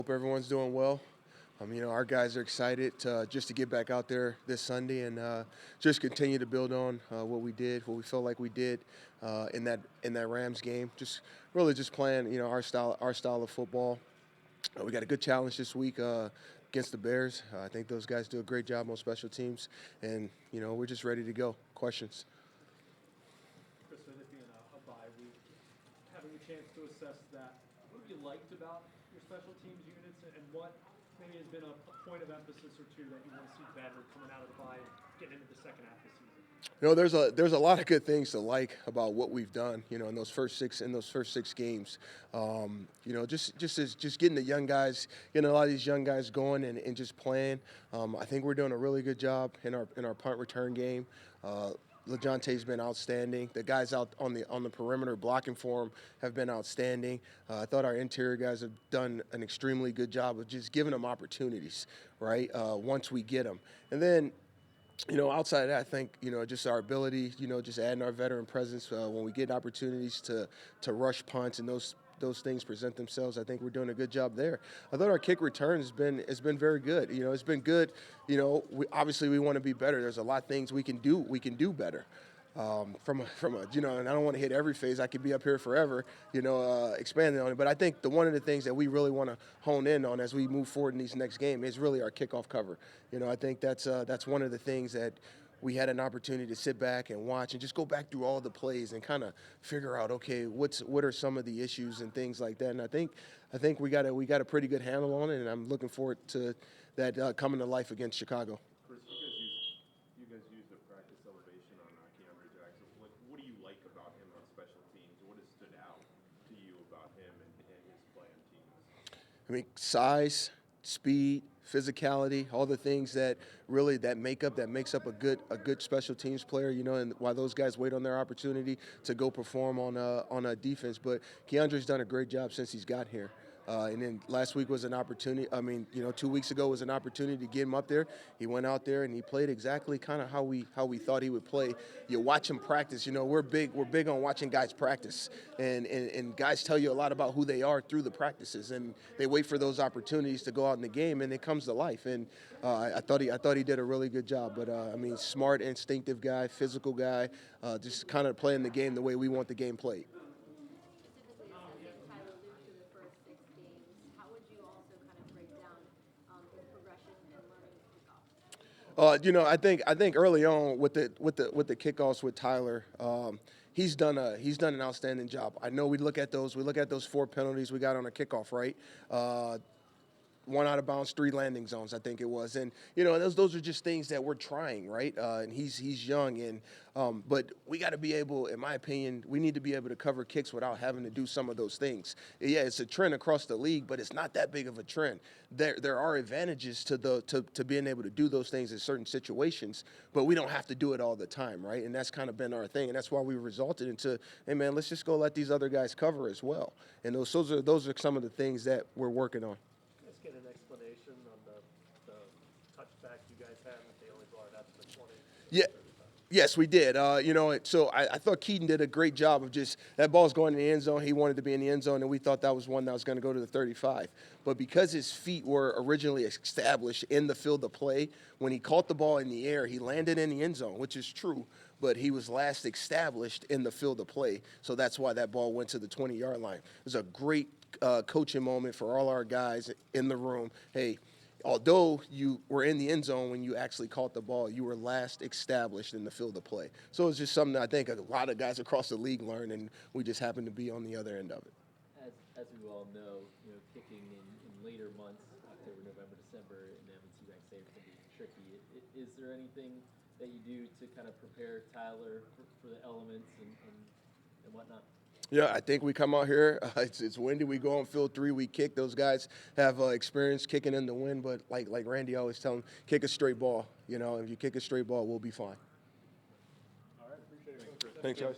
Hope everyone's doing well. Our guys are excited just to get back out there this Sunday and just continue to build on what we did, what we felt like we did in that Rams game. Just really just playing, our style of football. We got a good challenge this week against the Bears. I think those guys do a great job on special teams, and we're just ready to go. Questions? Chris, with it being a bye week, having a chance to assess that, what have you liked about your special teams units, and what maybe has been a point of emphasis or two that you want to see better coming out of the bye and getting into the second half of the season? There's a lot of good things to like about what we've done. In those first six games. Just getting the young guys, getting a lot of these young guys going and just playing. I think we're doing a really good job in our punt return game. LaJonte's been outstanding. The guys out on the perimeter blocking for him have been outstanding. I thought our interior guys have done an extremely good job of just giving them opportunities, right? Once we get them, and then. Outside of that, I think, just our ability, just adding our veteran presence when we get opportunities to rush punts and those things present themselves. I think we're doing a good job there. I thought our kick return has been very good. It's been good. Obviously we want to be better. There's a lot of things we can do. We can do better. And I don't want to hit every phase. I could be up here forever, expanding on it. But I think one of the things that we really want to hone in on as we move forward in these next game is really our kickoff cover. I think that's one of the things that we had an opportunity to sit back and watch and just go back through all the plays and kind of figure out, okay, what are some of the issues and things like that. And I think we got a pretty good handle on it, and I'm looking forward to that coming to life against Chicago. Chris, you guys use the practice elevation on Keandre Jackson. What do you like about him on special teams? What has stood out to you about him and his play on teams? Size, speed, physicality, all the things that makes up a good special teams player, and while those guys wait on their opportunity to go perform on a defense. But Keandre's done a great job since he's got here. And then last week was an opportunity. 2 weeks ago was an opportunity to get him up there. He went out there and he played exactly kind of how we thought he would play. You watch him practice. We're big on watching guys practice, and guys tell you a lot about who they are through the practices, and they wait for those opportunities to go out in the game, and it comes to life. And I thought he did a really good job. But smart, instinctive guy, physical guy, just kind of playing the game the way we want the game played. I think early on with the kickoffs with Tyler, he's done an outstanding job. I know we look at those 4 penalties we got on a kickoff, right? 1 out of bounds, 3 landing zones, I think it was, and those are just things that we're trying, right? And he's young, and but we got to be able, in my opinion, we need to be able to cover kicks without having to do some of those things. Yeah, it's a trend across the league, but it's not that big of a trend. There are advantages to being able to do those things in certain situations, but we don't have to do it all the time, right? And that's kind of been our thing, and that's why we resulted into, hey man, let's just go let these other guys cover as well. And those are some of the things that we're working on. Get an explanation on the touchback you guys had that they only brought it out to the 20. Yeah. Yes, we did. So I thought Keaton did a great job of just that ball's going in the end zone. He wanted to be in the end zone, and we thought that was one that was going to go to the 35. But because his feet were originally established in the field of play, when he caught the ball in the air, he landed in the end zone, which is true. But he was last established in the field of play, so that's why that ball went to the 20-yard line. It was a great coaching moment for all our guys in the room. Hey, although you were in the end zone when you actually caught the ball, you were last established in the field of play. So it's just something that I think a lot of guys across the league learned, and we just happened to be on the other end of it. As we all know, kicking in later months, October, November, December, in the M&T Bank Stadium can be tricky. Is there anything that you do to kind of prepare Tyler for the elements and whatnot? Yeah, I think we come out here. It's windy. We go on field 3. We kick. Those guys have experience kicking in the wind, but like Randy always tells them, kick a straight ball. If you kick a straight ball, we'll be fine. All right, appreciate it. Thanks, guys.